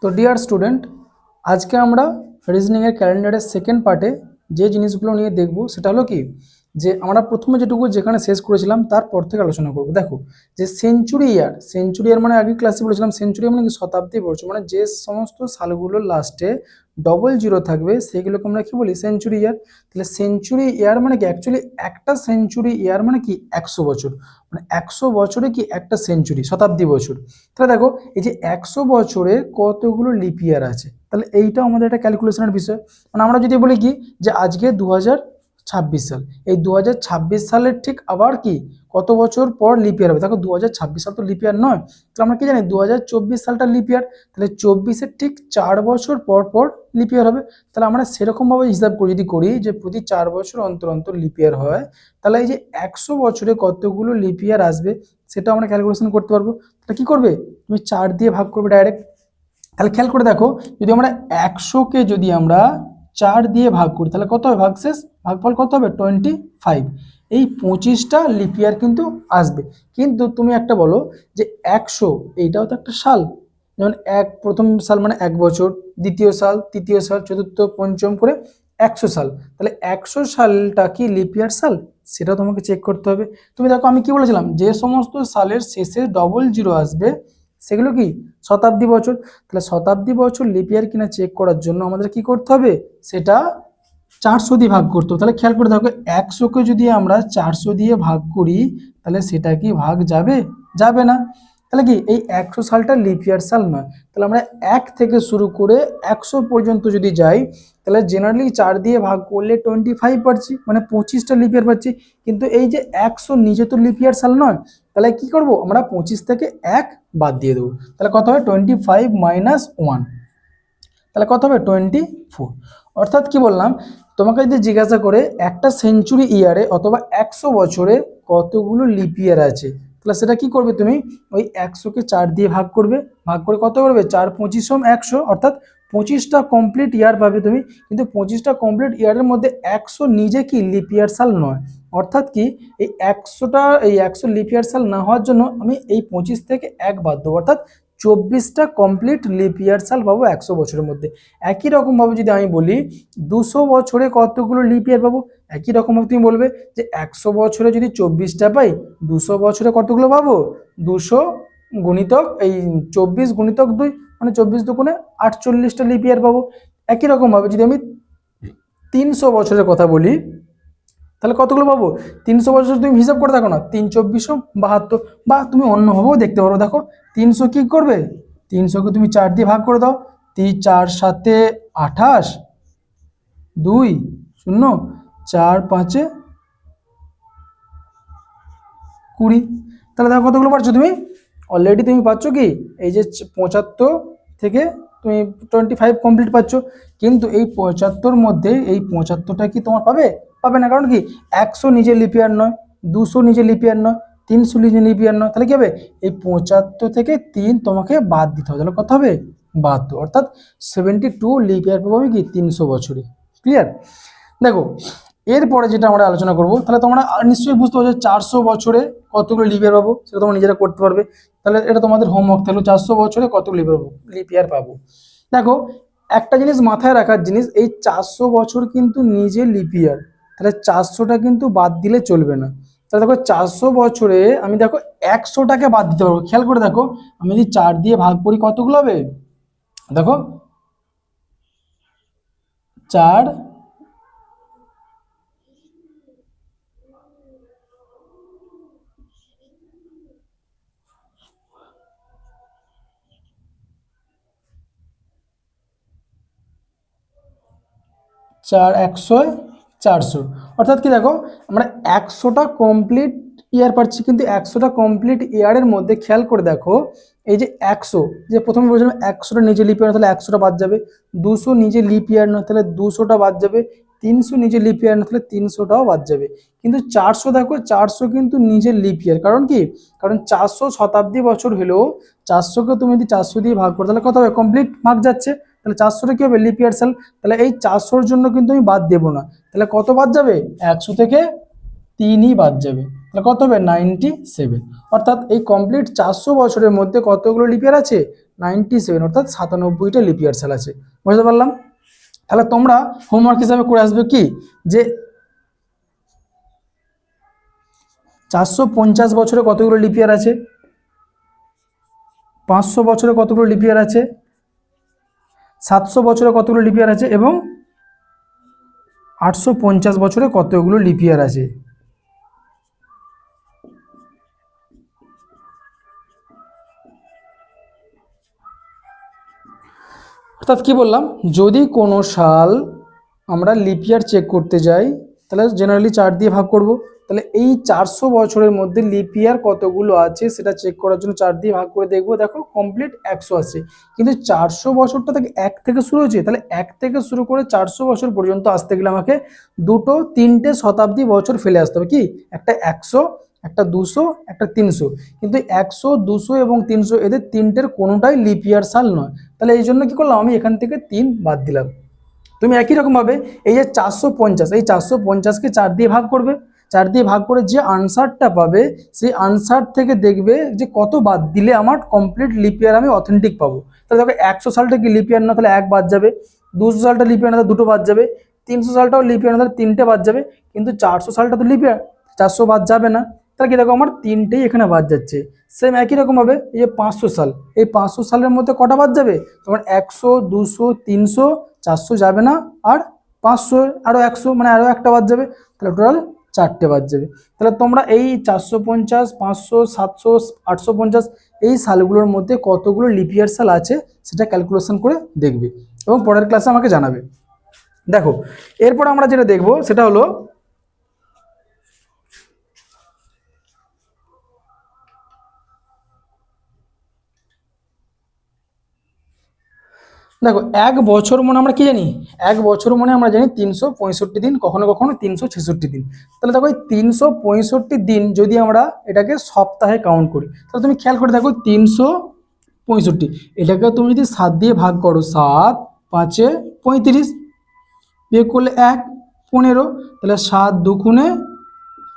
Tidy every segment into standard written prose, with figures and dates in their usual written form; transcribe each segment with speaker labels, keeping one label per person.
Speaker 1: তো dear student, আজকে আমরা রিজনিংয়ের ক্যালেন্ডারের সেকেন্ড পার্টে যে জিনিসগুলো নিয়ে দেখব সেটা হলো কি, যে আমরা প্রথমে যেটুকু যেখানে শেষ করেছিলাম তারপর থেকে আলোচনা করব। দেখো, যে সেঞ্চুরি ইয়ার মানে আগে ক্লাসে বলেছিলাম, সেঞ্চুরি মানে কি শতাব্দী বর্ষ, মানে যে সমস্ত সালগুলোর লাস্টে ডবল জিরো থাকবে সেগুলোকে আমরা কি বলি, সেঞ্চুরি ইয়ার। তাহলে সেঞ্চুরি ইয়ার মানে কি, অ্যাকচুয়ালি একটা সেঞ্চুরি ইয়ার মানে কি 100 বছর, মানে 100 বছরে কি একটা সেঞ্চুরি, শতাব্দী বছর। তাহলে দেখো, এই যে 100 বছরে কতগুলো লিপ ইয়ার আছে, তাহলে এইটাও আমাদের একটা ক্যালকুলেশনের বিষয়। মানে আমরা যদি বলি কি, যে আজকে 2026 সাল, এই 2026 সালের ঠিক আবার কি কত বছর পর লিপ ইয়ার হবে। দেখো 2026 সাল তো লিপ ইয়ার নয়, তাহলে আমরা কি জানি 2024 সালটা লিপ ইয়ার, তাহলে 24-এর ঠিক 4 বছর পর পর লিপ ইয়ার হবে। তাহলে আমরা সেরকমভাবে হিসাব করে যদি করি যে প্রতি 4 বছর অন্তর অন্তর লিপ ইয়ার হয়, তাহলে এই যে 100 বছরে কতগুলো লিপ ইয়ার আসবে সেটা আমরা ক্যালকুলেশন করতে পারবো। তাহলে কি করবে, তুমি 4 দিয়ে ভাগ করবে ডাইরেক্ট। তাহলে খেয়াল করে দেখো, যদি আমরা 100কে যদি আমরা 4 দিয়ে ভাগ করি তাহলে কত হবে, ভাগশেষ ভাগফল কত হবে, 25। এই 25টা লিপ ইয়ার কিন্তু আসবে। কিন্তু তুমি একটা বলো যে 100 এইটাও তো একটা সাল, যেমন প্রথম সাল মানে 1 বছর, দ্বিতীয় সাল, তৃতীয় সাল, চতুর্থ, পঞ্চম করে 100 সাল। তাহলে 100 সালটা কি লিপ ইয়ার সাল, সেটাও তোমাকে চেক করতে হবে। তুমি দেখো আমি কি বলেছিলাম, যে সমস্ত সালের শেষে ডবল জিরো আসবে সেগুলো কি শতাব্দী বছর। তাহলে শতাব্দী বছর লিপ ইয়ার কিনা চেক করার জন্য আমাদের কি করতে হবে, সেটা 400 দিয়ে ভাগ করতে হবে। তাহলে খেয়াল করে দেখো, 100কে যদি আমরা 400 দিয়ে ভাগ করি তাহলে সেটা কি ভাগ যাবে, যাবে না। তাহলে কি এই 100 সালটা লিপ ইয়ার সাল নয়। তাহলে আমরা 1 থেকে শুরু করে 100 পর্যন্ত যদি যাই, তাহলে জেনারেলি 4 দিয়ে ভাগ করলে 25 পাচ্ছি, মানে 25টা লিপ ইয়ার পাচ্ছি। কিন্তু এই যে 100 নিজে তো লিপ ইয়ার সাল নয়, তাহলে কি করব আমরা 25 থেকে 1 বাদ দিয়ে দেবো। তাহলে কত হবে, 25 - 1, তাহলে কত হবে 24। অর্থাৎ কি বললাম, তোমাকে যদি জিজ্ঞাসা করে একটা সেঞ্চুরি ইয়ারে অথবা 100 বছরে কতগুলো লিপ ইয়ার আছে, তাহলে সেটা কি করবে, তুমি ওই 100কে 4 দিয়ে ভাগ করবে, ভাগ করে কত করবে, 4 × 25 = 100, অর্থাৎ 25টা কমপ্লিট ইয়ার পাবে তুমি। কিন্তু 25টা কমপ্লিট ইয়ারের মধ্যে 100 নিজে কি লিপ ইয়ার সাল নয়। অর্থাৎ কি এই 100 লিপ ইয়ার সাল না হওয়ার জন্য আমি এই 25 থেকে 1 বাদ দেবো, অর্থাৎ 24টা কমপ্লিট লিপ ইয়ার সাল পাবো 100 বছরের মধ্যে। একই রকমভাবে যদি আমি বলি 200 বছরে কতগুলো লিপ ইয়ার পাবো, একই রকমভাবে তুমি বলবে যে 100 বছরে যদি 24টা পাই, 200 বছরে কতগুলো পাবো, 200 গুণিতক এই 24 গুণিতক 2, মানে 24 দুগুণে 48টা লিপ ইয়ার পাবো। একই রকমভাবে যদি আমি 300 বছরের কথা বলি তাহলে কতগুলো পাবো, 300 বছর তুমি হিসাব করে দেখো না, 3 × 24 = 72। বা তুমি অন্যভাবেও দেখতে পারো, দেখো 300 কি করবে, 300কে তুমি 4 দিয়ে ভাগ করে দাও, 4 × 7 = 28, 2 0, 4 × 5 = 20। তাহলে দেখো কতগুলো পাচ্ছ তুমি, অলরেডি তুমি পাচ্ছ কি এই যে 75 থেকে তুমি 25 কমপ্লিট পাচ্ছ। কিন্তু এই 75 মধ্যে এই 75টা কি তোমার পাবে, পাবে না। কারণ কি 100 নিজে লিপ ইয়ার নয়, 200 নিজে লিপ ইয়ার নয়, 300 নিজে লিপ ইয়ার নয়। তাহলে কি হবে, এই 75 থেকে 3 তোমাকে বাদ দিতে হবে। তাহলে কত হবে, 72, অর্থাৎ 72 লিপ ইয়ার পাবে কি 300 বছরে। ক্লিয়ার? দেখো এরপরে যেটা আমরা আলোচনা করব, তাহলে তোমরা নিশ্চয়ই বুঝতে পারছো 400 বছরে কতগুলো লিপ ইয়ার পাবো, সেটা তোমরা নিজেরা করতে পারবে। তাহলে এটা তোমাদের হোমওয়ার্ক থাকলো, 400 বছরে কতগুলো লিপ ইয়ার পাবো। দেখো একটা জিনিস মাথায় রাখার জিনিস, এই 400 বছর কিন্তু নিজে লিপ ইয়ার, তাহলে 400টা কিন্তু বাদ দিলে চলবে না। তাহলে দেখো 400 বছরে আমি দেখো 100টাকে বাদ দিতে পারবো। খেয়াল করে দেখো, আমি যদি 4 দিয়ে ভাগ করি কতগুলো হবে, দেখো 4 4 100 400, অর্থাৎ কি দেখো আমরা 100টা কমপ্লিট ইয়ার পাচ্ছি। কিন্তু 100টা কমপ্লিট ইয়ারের মধ্যে খেয়াল করে দেখো, এই যে 100, যে প্রথমে বলছিলাম 100টা নিজে লিপ ইয়ার, তাহলে 100টা বাদ যাবে, 200 নিজে লিপ ইয়ার নয়, তাহলে 200টা বাদ যাবে, 300 নিজে লিপ ইয়ার না, তাহলে 300টাও বাদ যাবে। কিন্তু 400 দেখো, 400 কিন্তু নিজে লিপ ইয়ার। কারণ কি, কারণ 400 শতাব্দী বছর হলেও 400কে তুমি যদি 400 দিয়ে ভাগ করো তাহলে কত হবে, কমপ্লিট ভাগ যাচ্ছে, তাহলে 400টা কি হবে, লিপ ইয়ার সাল। তাহলে এই 400-র জন্য কিন্তু আমি বাদ দেবো না। তাহলে কত বাদ যাবে, 100 থেকে 3ই বাদ যাবে। তাহলে কত হবে, 97। অর্থাৎ এই কমপ্লিট 400 বছরের মধ্যে কতগুলো লিপ ইয়ার আছে, 97, অর্থাৎ 97টা লিপ ইয়ার সাল আছে। বুঝতে পারলাম? তাহলে তোমরা হোমওয়ার্ক হিসাবে করে আসবে কি, যে 450 বছরে কতগুলো লিপ ইয়ার আছে, 500 বছরে কতগুলো লিপ ইয়ার আছে, 700 বছরে কতগুলো লিপ ইয়ার আছে এবং 850 বছরে কতগুলো লিপ ইয়ার আছে। অর্থাৎ কি বললাম, যদি কোনো সাল আমরা লিপ ইয়ার চেক করতে যাই তাহলে জেনারেলি 4 দিয়ে ভাগ করব। তাহলে এই 400 বছরের মধ্যে লিপ ইয়ার কতগুলো আছে সেটা চেক করার জন্য 4 দিয়ে ভাগ করে দেখবো। দেখো কমপ্লিট 100 আছে, কিন্তু 400 বছরটা থেকে 1 থেকে শুরু হয়েছে, তাহলে 1 থেকে শুরু করে 400 বছর পর্যন্ত আসতে গেলে আমাকে 2-3টে শতাব্দী বছর ফেলে আসতে হবে। কি, একটা 100, একটা 200, একটা 300, কিন্তু 100, 200 এবং 300 এদের তিনটের কোনোটাই লিপ ইয়ার সাল নয়। তাহলে এই জন্য কি করলাম, আমি এখান থেকে 3 বাদ দিলাম। তুমি একই রকমভাবে এই যে 450, এই 450কে 4 দিয়ে ভাগ করবে, 4 দিয়ে ভাগ করে যে আনসারটা পাবে সেই আনসার থেকে দেখবে যে কত বাদ দিলে আমার কমপ্লিট লিপ ইয়ার আমি অথেন্টিক পাবো। তাহলে দেখো 100 সালটা কি লিপ ইয়ার না, তাহলে 1 বাদ যাবে, 200 সালটা লিপ ইয়ার না, তাহলে 2টো বাদ যাবে, 300 সালটাও লিপ ইয়ার না, তাহলে 3টে বাদ যাবে, কিন্তু 400 সালটা তো লিপ ইয়ার, 400 বাদ যাবে না। তাহলে কি দেখো আমার 3টেই এখানে বাদ যাচ্ছে। সেম একই রকমভাবে এই যে 500 সাল, এই 500 সালের মধ্যে কটা বাদ যাবে, তোমার 100, 200, 300, 400 যাবে না, আর 500, আরও 100, মানে আরও একটা বাদ যাবে, তাহলে টোটাল 4টে বাদ যাবে। তাহলে তোমরা এই 450, 500, 700, 850 এই সালগুলোর মধ্যে কতগুলো লিপ ইয়ার সাল আছে সেটা ক্যালকুলেশন করে দেখবে এবং পরের ক্লাসে আমাকে জানাবে। দেখো এরপর আমরা যেটা দেখব সেটা হলো, দেখো 1 বছর মানে আমরা কি জানি, 1 বছর মানে আমরা জানি 365 দিন, কখনো কখনো 366 দিন। তাহলে দেখো এই 365 দিন যদি আমরা এটাকে সপ্তাহে কাউন্ট করি, তাহলে তুমি খেয়াল করে দেখো 365, এটাকে তুমি যদি 7 দিয়ে ভাগ করো, 7 5 35, বিয়োগ করলে 1 15, তাহলে 7 2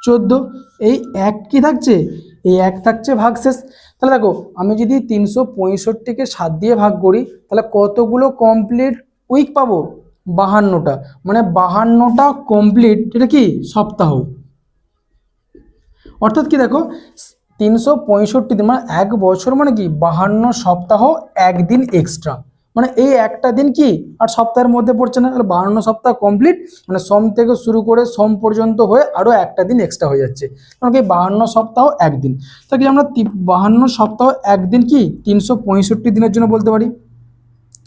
Speaker 1: 14, এই 1 কি থাকছে, এই 1 থাকছে ভাগশেষ। তাহলে দেখো আমি যদি 365কে 7 দিয়ে ভাগ করি তাহলে কতগুলো কমপ্লিট উইক পাবো, 52টা, মানে 52টা কমপ্লিট এটা কি সপ্তাহ। অর্থাৎ কি দেখো 365 দিন মানে 1 বছর মানে কি 52 সপ্তাহ, একদিন এক্সট্রা, মানে এই একটা দিন কি আর সপ্তাহের মধ্যে পড়ছে না, তাহলে 52 সপ্তাহ কমপ্লিট, মানে সোম থেকে শুরু করে সোম পর্যন্ত হয়ে আরও একটা দিন এক্সট্রা হয়ে যাচ্ছে, কারণ কি 52 সপ্তাহ একদিন। তাহলে আমরা 52 সপ্তাহ একদিন কি 365 দিনের জন্য বলতে পারি।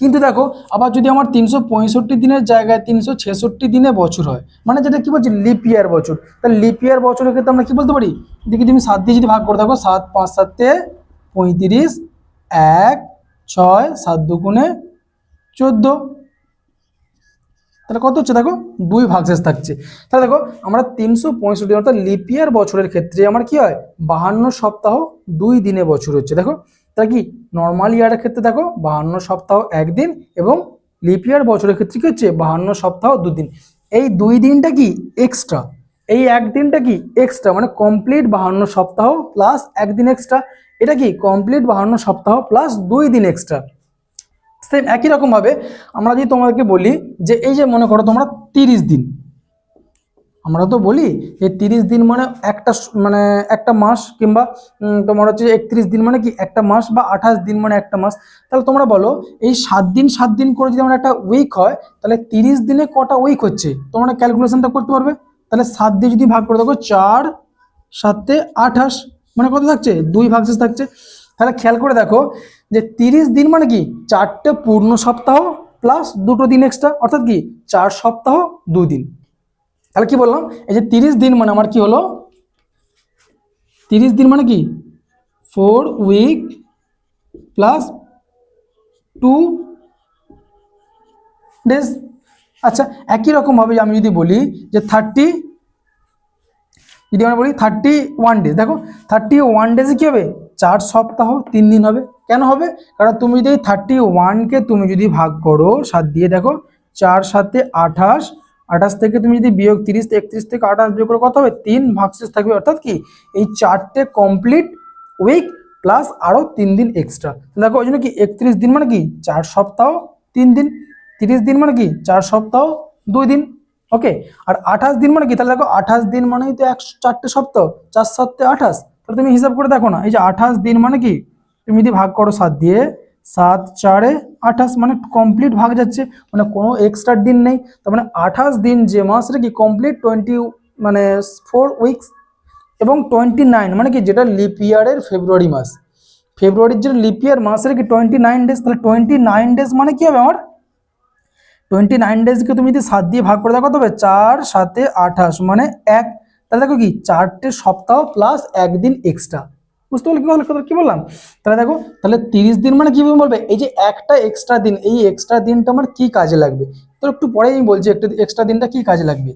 Speaker 1: কিন্তু দেখো আবার যদি আমার 365 দিনের জায়গায় 366 দিনে বছর হয়, মানে যেটা কি বলছি লিপ ইয়ার বছর, তাহলে লিপ ইয়ার বছরের ক্ষেত্রে আমরা কি বলতে পারি, দেখি তুমি 7 দিয়ে যদি ভাগ করে থাকো, 7 5 7 35, 1 6 7 2 14, তাহলে কত হচ্ছে দেখো 2 ভাগশেষ থাকছে। তাহলে দেখো আমরা 365 অর্থাৎ লিপ ইয়ার বছরের ক্ষেত্রে আমার কি হয় 52 সপ্তাহ 2 দিনে বছর হচ্ছে। দেখো তাহলে কি নর্মাল ইয়ারের ক্ষেত্রে দেখো 52 সপ্তাহ একদিন, এবং লিপ ইয়ার বছরের ক্ষেত্রে কি হচ্ছে 52 সপ্তাহ 2 দিন। এই 2 দিনটা কি এক্সট্রা, এই একদিনটা কি এক্সট্রা, মানে কমপ্লিট 52 সপ্তাহ প্লাস একদিন এক্সট্রা, এটা কি কমপ্লিট 52 সপ্তাহ প্লাস 2 দিন এক্সট্রা। সেম একই রকমভাবে আমরা যদি তোমাদেরকে বলি যে এই যে মনে করো তোমরা 30 দিন, আমরা তো বলি যে 30 দিন মানে মানে একটা মাস, কিংবা তোমার হচ্ছে 31 দিন মানে কি একটা মাস, বা 28 দিন মানে একটা মাস। তাহলে তোমরা বলো এই 7 দিন 7 দিন করে যদি আমরা একটা উইক হয় তাহলে 30 দিনে কটা উইক হচ্ছে, তোমরা ক্যালকুলেশনটা করতে পারবে। তাহলে 7 দিয়ে যদি ভাগ করে দেখো 4 7 28, মানে কত থাকছে 2 ভাগশেষ থাকছে। তাহলে খেয়াল করে দেখো যে 30 দিন মানে কি 4টে পূর্ণ সপ্তাহ প্লাস 2টো দিন এক্সট্রা, অর্থাৎ কি 4 সপ্তাহ 2 দিন। তাহলে কি বললাম, এই যে 30 দিন মানে আমার কি হলো, 30 দিন মানে কি 4 উইক প্লাস 2 ডেজ। আচ্ছা একই রকমভাবে আমি যদি বলি যে 30, যদি আমরা বলি 31 ডেজ, দেখো 31 ডেজে কী হবে 4 সপ্তাহ 3 দিন হবে। কেন হবে, কারণ তুমি যদি 31কে তুমি যদি ভাগ করো 7 দিয়ে, দেখো 4 7 28, 28 থেকে তুমি যদি বিয়োগ 30, 31 থেকে 28 বিয়োগ করে কত হবে 3 ভাগশেষ থাকবে। অর্থাৎ কি এই 4টে কমপ্লিট উইক প্লাস আরও 3 দিন এক্সট্রা। দেখো ওই জন্য কি 31 দিন মানে কি 4 সপ্তাহ 3 দিন, 30 দিন মানে কি 4 সপ্তাহ 2 দিন। ওকে, আর 28 দিন মানে কি, তাহলে দেখো 28 দিন মানেই তো 4টে সপ্তাহ, 4 7 28। তাহলে তুমি হিসাব করে দেখো না, এই যে 28 দিন মানে কি, তুমি যদি ভাগ করো 7 দিয়ে, 7 4 28 মানে কমপ্লিট ভাগ যাচ্ছে, মানে কোনো এক্সট্রা দিন নেই। তার মানে 28 দিন যে মাস, এটা কি কমপ্লিট 20 মানে 4 উইকস। এবং 29 মানে কি, যেটা লিপ ইয়ারের ফেব্রুয়ারি মাস, ফেব্রুয়ারির যে লিপ ইয়ার মাসের কি 29 ডেজ। তাহলে 29 ডেজ মানে কি হবে আমার, 29 ডেজকে তুমি যদি 7 দিয়ে ভাগ করে দেখো কত হবে, 4 7 28 মানে 1। তাহলে দেখো কি 4টে সপ্তাহ প্লাস 1 দিন এক্সট্রা। বুঝতে পারলে কি বললাম? তাহলে দেখো, তাহলে 30 দিন মানে কি বলবে, এই যে একটা এক্সট্রা দিন, এই এক্সট্রা দিনটা আমার কি কাজে লাগবে, তো একটু পরেই আমি বলছি একটা এক্সট্রা দিনটা কি কাজে লাগবে।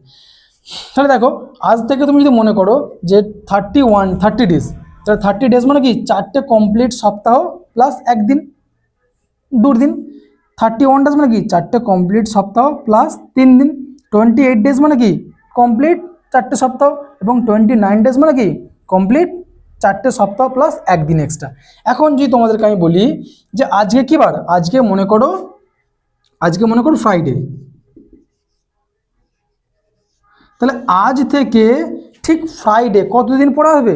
Speaker 1: তাহলে দেখো, আজ থেকে তুমি যদি মনে করো যে 30 ডেজ, তাহলে 30 ডেজ মানে কি 4টে কমপ্লিট সপ্তাহ প্লাস 1 দিন 2 দিন। 31 ডেজ মানে কি 4টে কমপ্লিট সপ্তাহ প্লাস 3 দিন। 28 ডেজ মানে কি কমপ্লিট 4টে সপ্তাহ, এবং 29 ডেজ মানে কি কমপ্লিট 4টে সপ্তাহ প্লাস 1 দিন এক্সট্রা। এখন যদি তোমাদেরকে আমি বলি যে আজকে কি বার, আজকে মনে করো ফ্রাইডে, তাহলে আজ থেকে ঠিক ফ্রাইডে কতদিন পর আসবে,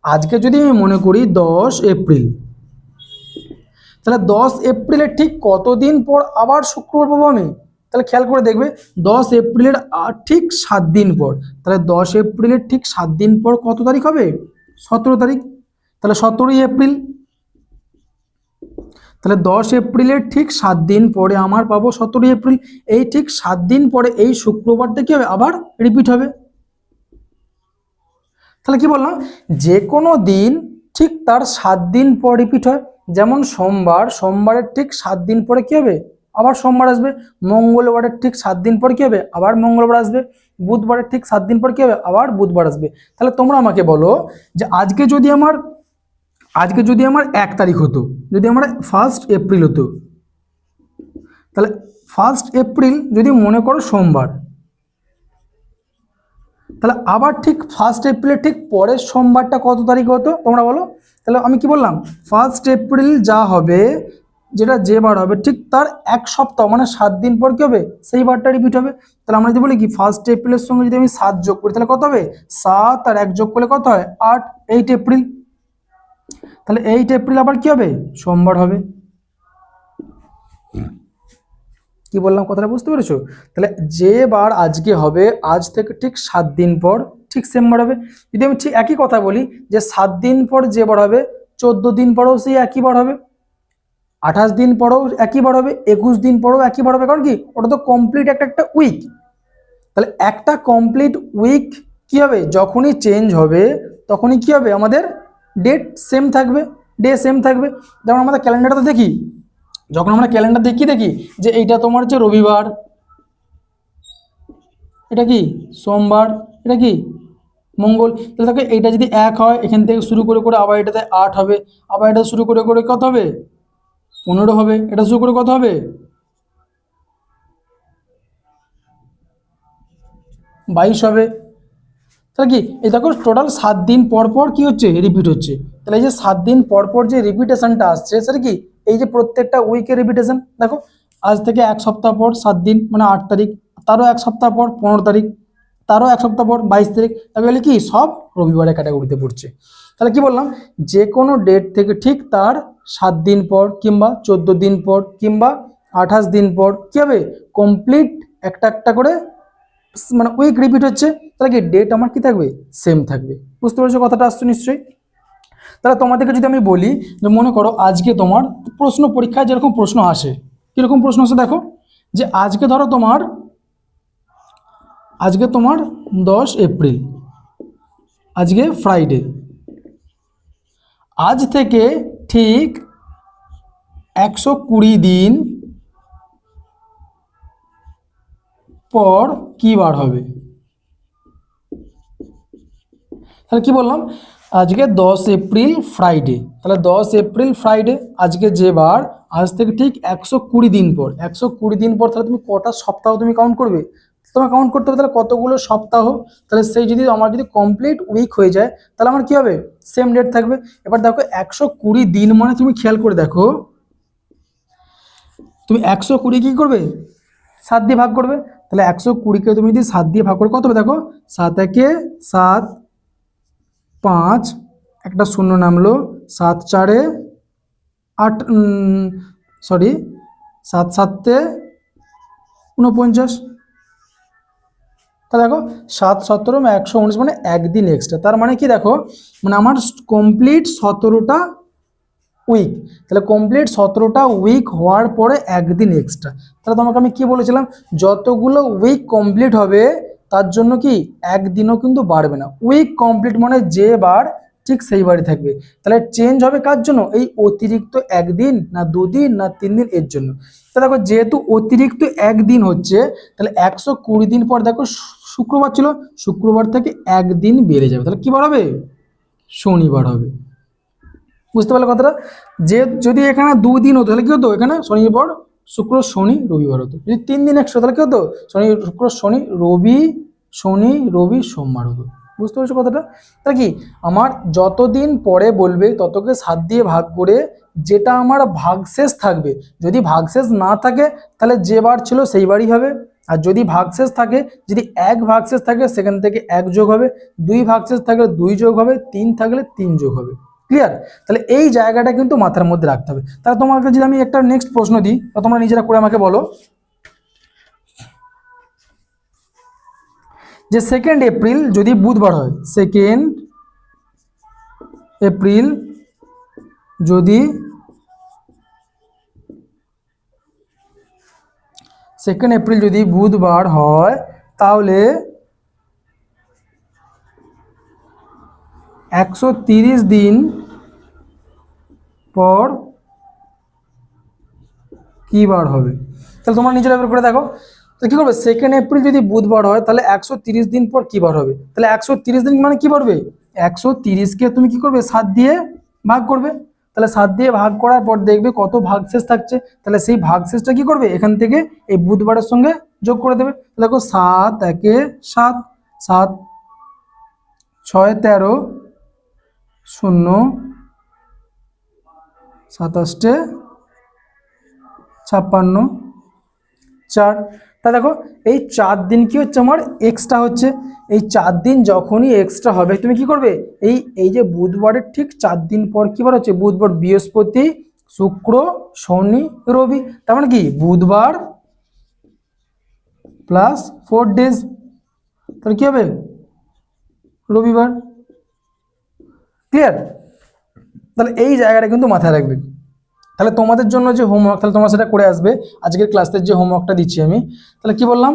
Speaker 1: আজকে যদি আমি মনে করি 10 এপ্রিল, তাহলে 10 এপ্রিলের ঠিক কতদিন পর আবার শুক্রবার পাবো আমি, তাহলে খেয়াল করে দেখবে 10 এপ্রিলের ঠিক 7 দিন পর, তাহলে 10 এপ্রিলের ঠিক 7 দিন পর কত তারিখ হবে, 17 তারিখ। তাহলে 17ই এপ্রিল, তাহলে 10 এপ্রিলের ঠিক 7 দিন পরে আমার পাবো 17 এপ্রিল। এই ঠিক 7 দিন পরে এই শুক্রবারটা কি হবে, আবার রিপিট হবে। তাহলে কি বললাম, যে কোনো দিন ঠিক তার 7 দিন পর রিপিট হয়। যেমন সোমবারের ঠিক 7 দিন পরে কি হবে, আবার সোমবার আসবে। মঙ্গলবারের ঠিক 7 দিন পর কি হবে, আবার মঙ্গলবার আসবে। বুধবারের ঠিক 7 দিন পর কি হবে, আবার বুধবার আসবে। তাহলে তোমরা আমাকে বলো যে আজকে যদি আমার 1 তারিখ হতো, যদি আমার 1 এপ্রিল হতো, তাহলে 1 এপ্রিল যদি মনে করো সোমবার, তাহলে আবার ঠিক 1 এপ্রিলের ঠিক পরের সোমবারটা কত তারিখ হতো তোমরা বলো। তাহলে আমি কি বললাম, 1 এপ্রিল যা হবে, যেটা যে বার হবে ঠিক তার 1 সপ্তাহ মানে 7 দিন পর কি হবে, সেই বারটা রিপিট হবে। তাহলে আমরা যদি বলি কি 1 এপ্রিলের সঙ্গে যদি আমি 7 যোগ করি, তাহলে কত হবে, 7 আর 1 যোগ করলে কত হয় 8, 8 এপ্রিল। তাহলে 8 এপ্রিল আবার কি হবে, সোমবার হবে। কি বললাম কথাটা বুঝতে পেরেছো? তাহলে যে বার আজকে হবে, আজ থেকে ঠিক 7 দিন পর ঠিক সেম বার হবে। যদি আমি ঠিক একই কথা বলি যে 7 দিন পর যে বার হবে, 14 দিন পরেও সেই একই বার হবে, 28 দিন পরেও একই বার হবে, 21 দিন পরেও একই বার হবে। কারণ কি, ওটা তো কমপ্লিট একটা উইক। তাহলে একটা কমপ্লিট উইক কি হবে, যখনই চেঞ্জ হবে তখনই কি হবে, আমাদের ডেট সেম থাকবে, ডে সেম থাকবে। যেমন আমাদের ক্যালেন্ডারটা দেখি, যখন আমরা ক্যালেন্ডার দেখি যে এইটা তোমার হচ্ছে রবিবার, এটা কি সোমবার, এটা কি মঙ্গল। তাহলে দেখো এইটা যদি 1 হয়, এখান থেকে শুরু করে আবার এটাতে 8 হবে, আবার এটা শুরু করে কত হবে 15 হবে, এটা শুরু করে কত হবে 22 হবে। তাহলে কি, এই দেখো টোটাল 7 দিন পর পর কি হচ্ছে, রিপিট হচ্ছে। তাহলে এই যে 7 দিন পর পর যে রিপিটেশনটা আসছে, সেটা কি, এই যে প্রত্যেকটা উইকের রিপিটেশন। দেখো আজ থেকে 1 সপ্তাহ পর 7 দিন মানে 8 তারিখ, তারও 1 সপ্তাহ পর 15 তারিখ, তারও 1 সপ্তাহ পর 22 তারিখ। তাহলে কি সব রবিবারের ক্যাটাগরিতে পড়ছে। তাহলে কি বললাম, যে কোনো ডেট থেকে ঠিক তার 7 দিন পর কিংবা 14 দিন পর কিংবা 28 দিন পর কি হবে, কমপ্লিট একটা করে মানে উইক রিপিট হচ্ছে। তাহলে কি ডেট আমার কি থাকবে, সেম থাকবে। বুঝতে পেরেছো কথাটা আসছে নিশ্চয়ই? তাহলে তোমাদেরকে যদি আমি বলি যে মনে করো আজকে তোমার প্রশ্ন পরীক্ষায় যেরকম প্রশ্ন আসে, কিরকম প্রশ্ন আসে দেখো, যে আজকে ধরো তোমার 10 এপ্রিল, আজকে ফ্রাইডে, আজ থেকে ঠিক 120 দিন পর কি বার হবে। তাহলে কি বললাম, আজকে 10 এপ্রিল ফ্রাইডে, তাহলে 10 এপ্রিল ফ্রাইডে আজকে যে বার, আজ থেকে ঠিক 120 দিন পর, 120 দিন পর তাহলে তুমি কটা সপ্তাহ তুমি কাউন্ট করবে, তোমার কাউন্ট করতে হবে তাহলে কতগুলো সপ্তাহ। তাহলে সেই যদি আমার যদি কমপ্লিট উইক হয়ে যায়, তাহলে আমার কি হবে, সেম ডেট থাকবে। এবার দেখো 120 দিন মানে তুমি খেয়াল করে দেখো, তুমি 120 কি করবে 7 দিয়ে ভাগ করবে, তাহলে 120কে তুমি যদি 7 দিয়ে ভাগ করো কত হবে দেখো, 7 একে 7, 5 একটা শূন্য নামলো, 7 4-এ 8, সরি 7 7-এ 49। তা দেখো 7 17 119 মানে একদিন এক্সট্রা, তার মানে কি দেখো, মানে আমার কমপ্লিট 17টা উইক, তাহলে কমপ্লিট 17টা উইক হওয়ার পরে একদিন এক্সট্রা। তাহলে তোমাকে আমি কি বলেছিলাম, যতগুলো উইক কমপ্লিট হবে তার জন্য কি একদিনও কিন্তু বাড়বে না, উইক কমপ্লিট মানে যে বার ঠিক সেই বারই থাকবে। তাহলে চেঞ্জ হবে কার জন্য, এই অতিরিক্ত একদিন না 2 দিন না 3 দিন এর জন্য। তা দেখো যেহেতু অতিরিক্ত একদিন হচ্ছে, তাহলে 120 দিন পর দেখো শুক্রবার ছিল, শুক্রবার থেকে একদিন বেড়ে যাবে, তাহলে কি বার হবে, শনিবার হবে। বুঝতে পারলে কথাটা, যে যদি এখানে 2 দিন হতো তাহলে কি হতো, এখানে শনিবার শুক্র শনি রবিবার হতো, যদি 3 দিন একশো তাহলে কি হতো, শনি শুক্র শনি রবি, শনি রবি সোমবার হতো। বুঝতে পারছো কথাটা, তাহলে কি আমার যতদিন পরে বলবে ততকে 7 দিয়ে ভাগ করে যেটা আমার ভাগশেষ থাকবে, যদি ভাগশেষ না থাকে তাহলে যে বার ছিল সেই বারই হবে, আর যদি ভাগশেষ থাকে, যদি এক ভাগশেষ থাকে সেখান থেকে 1 যোগ হবে, 2 ভাগশেষ থাকলে 2 যোগ হবে, 3 থাকলে 3 যোগ হবে। ক্লিয়ার, তাহলে এই জায়গাটা কিন্তু মাথার মধ্যে রাখতে হবে। তাহলে তোমাকে যদি আমি একটা নেক্সট প্রশ্ন দিই, তো তোমরা নিজেরা করে আমাকে বলো যে 2 এপ্রিল যদি বুধবার হয়, 2 এপ্রিল যদি 2 এপ্রিল যদি বুধবার হয়, তাহলে 130 দিন পর কি বার হবে। তাহলে তোমরা নিজেরা বের করে দেখো, তো কি করবে, 2 এপ্রিল যদি বুধবার হয় তাহলে 130 দিন পর কি বার হবে, তাহলে 130 দিন মানে কি পারবে, 130কে তুমি কি করবে 7 দিয়ে ভাগ করবে, তাহলে 7 দিয়ে ভাগ করার পর দেখবে কত ভাগশেষ থাকছে, তাহলে সেই ভাগশেষটা কি করবে এখান থেকে এই বুধবারের সঙ্গে যোগ করে দেবে। দেখো 7 একে 7, 7 6 13 0 27 56 4। তা দেখো এই 4 দিন কি হচ্ছে আমার এক্সট্রা হচ্ছে, এই 4 দিন যখনই এক্সট্রা হবে তুমি কি করবে, এই এই যে বুধবারের ঠিক 4 দিন পর কি বার হচ্ছে, বুধবার বৃহস্পতি শুক্র শনি রবি, তার মানে কি বুধবার প্লাস 4 ডেজ, তাহলে কি হবে রবিবার। ক্লিয়ার, তাহলে এই জায়গাটা কিন্তু মাথায় রাখবে। তাহলে তোমাদের জন্য যে হোমওয়ার্ক, তাহলে তোমরা সেটা করে আসবে, আজকের ক্লাসের যে হোমওয়ার্কটা দিচ্ছি আমি, তাহলে কি বললাম,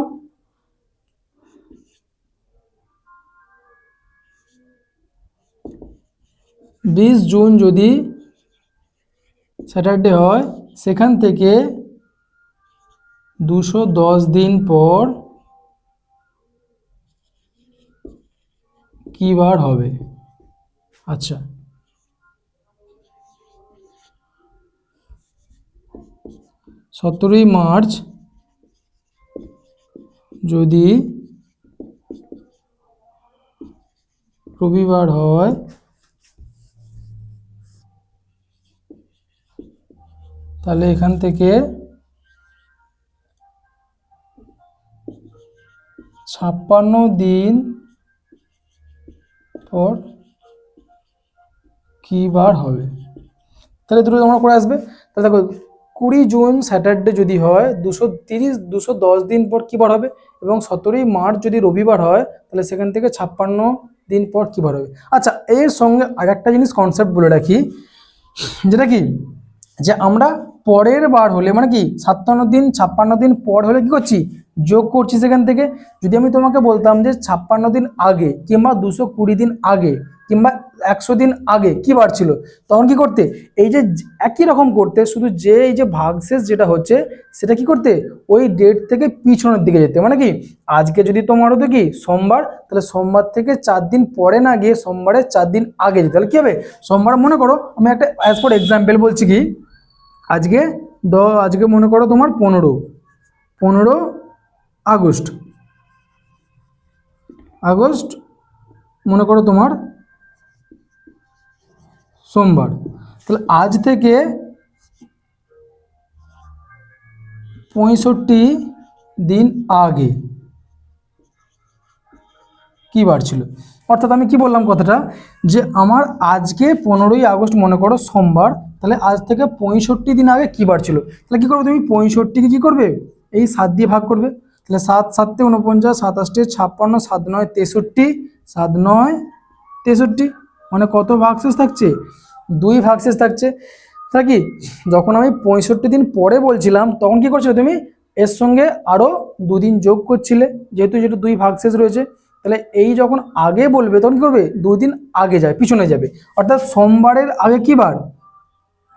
Speaker 1: 20 জুন যদি স্যাটারডে হয়, সেখান থেকে 210 দিন পর কি বার হবে। আচ্ছা, 17ই মার্চ যদি রবিবার হয়, তাহলে এখান থেকে 56 দিন পর কি বার হবে। তাহলে দুটো তোমরা করে আসবে। তাহলে দেখো 20 জুন স্যাটারডে যদি হয় 210 দিন পর কি বার হবে, এবং 17ই মার্চ যদি রবিবার হয় তাহলে সেখান থেকে 56 দিন পর কি বার হবে। আচ্ছা, এর সঙ্গে আরেকটা জিনিস কনসেপ্ট বলে রাখি, যেটা কি, যে আমরা পরের বার হলে মানে কি 57 দিন পর হলে কি করছি, যোগ করছি সেখান থেকে। যদি আমি তোমাকে বলতাম যে 56 দিন আগে কিংবা 220 দিন আগে কিংবা 100 দিন আগে কি বার ছিল, তখন কি করতে, এই যে একই রকম করতে, শুধু যে এই যে ভাগশেষ যেটা হচ্ছে সেটা কি করতে, ওই ডেট থেকে পিছনের দিকে যেতে, মানে কি আজকে যদি তোমার হতো কি সোমবার, তাহলে সোমবার থেকে 4 দিন পরে না গিয়ে সোমবারের 4 দিন আগে যেতে, তাহলে কি হবে, সোমবার মনে করো আমি একটা অ্যাজ ফর এক্সাম্পল বলছি কি, আজকে আজকে মনে করো তোমার 15 আগস্ট, আগস্ট মনে করো তোমার সোমবার। তাহলে আজ থেকে 65 দিন আগে কি বার ছিল? অর্থাৎ আমি কি বললাম কথাটা, যে আমার আজকে 15ই আগস্ট মনে করো সোমবার, তাহলে আজ থেকে 65 দিন আগে কি বার ছিল? তাহলে কি করবে তুমি 65কে কি করবে, এই 7 দিয়ে ভাগ করবে। তাহলে 7 7 49, 27 56, 7 9 63, 7 9 63, মানে কত ভাগশেষ থাকছে? 2 ভাগশেষ থাকছে। তা কি যখন আমি 65 দিন পরে বলছিলাম তখন কি করছিলে তুমি, এর সঙ্গে আরো 2 দিন যোগ করছিলে, যেহেতু যেটা 2 ভাগশেষ রয়েছে। তাহলে এই যখন আগে বলবে তখন কি করবে, 2 দিন আগে যায়, পিছনে যাবে। অর্থাৎ সোমবারের আগে কি বার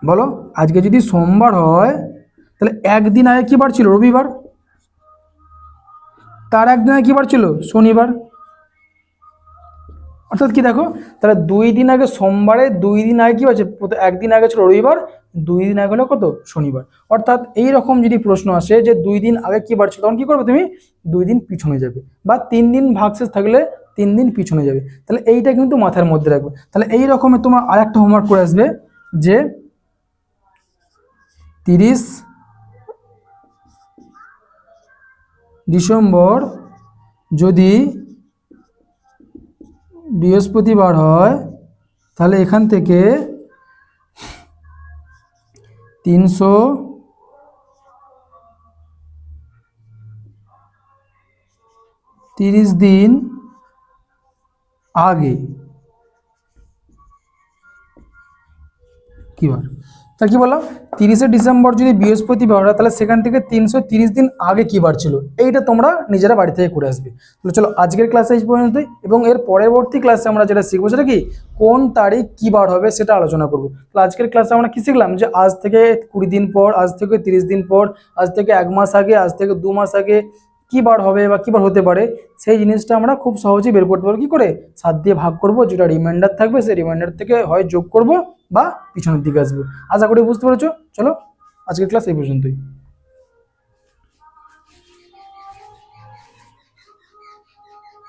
Speaker 1: বলো? আজকে যদি সোমবার হয় তাহলে একদিন আগে কি বার ছিল? রবিবার। তার একদিন আগে কি বার ছিল? শনিবার। অর্থাৎ কি দেখো, তাহলে 2 দিন আগে সোমবারে, 2 দিন আগে কি হচ্ছে, একদিন আগে ছিল রবিবার, 2 দিন আগে হলো কত? শনিবার। অর্থাৎ এই রকম যদি প্রশ্ন আসে যে 2 দিন আগে কি বার ছিল, তখন কি করবে তুমি, 2 দিন পিছনে যাবে, বা 3 দিন ভাগশেষ থাকলে 3 দিন পিছনে যাবে। তাহলে এইটা কিন্তু মাথার মধ্যে রাখবে। তাহলে এই রকমের তোমার আরেকটা হোমওয়ার্ক করে আসবে, যে 30 ডিসেম্বর যদি বৃহস্পতিবার হয়, তাহলে এখান থেকে 330 দিন আগে কি বার? তা কি বললাম, 30শে ডিসেম্বর যদি বৃহস্পতিবার হয় তাহলে সেখান থেকে 330 দিন আগে কি বার ছিল, এইটা তোমরা নিজেরা বাড়ি থেকে করে আসবে। তাহলে চলো আজকের ক্লাসে এই পর্যন্তই, এবং এর পরবর্তী ক্লাসে আমরা যেটা শিখবো সেটা কি, কোন তারিখ কি বার হবে সেটা আলোচনা করবো। তাহলে আজকের ক্লাসে আমরা কি শিখলাম, যে আজ থেকে 20 দিন পর, আজ থেকে 30 দিন পর, আজ থেকে 1 মাস আগে, আজ থেকে 2 মাস আগে কি বার হবে বা কি বার হতে পারে, সেই জিনিসটা আমরা খুব সহজেই বের করতে পারবো। কি করে? 7 দিয়ে ভাগ করব, যেটা রিমাইন্ডার থাকবে সেই রিমাইন্ডার থেকে হয় যোগ করব বা পিছনের দিকে আসবো। আশা করি বুঝতে পেরেছো। চলো আজকের ক্লাস এই পর্যন্তই।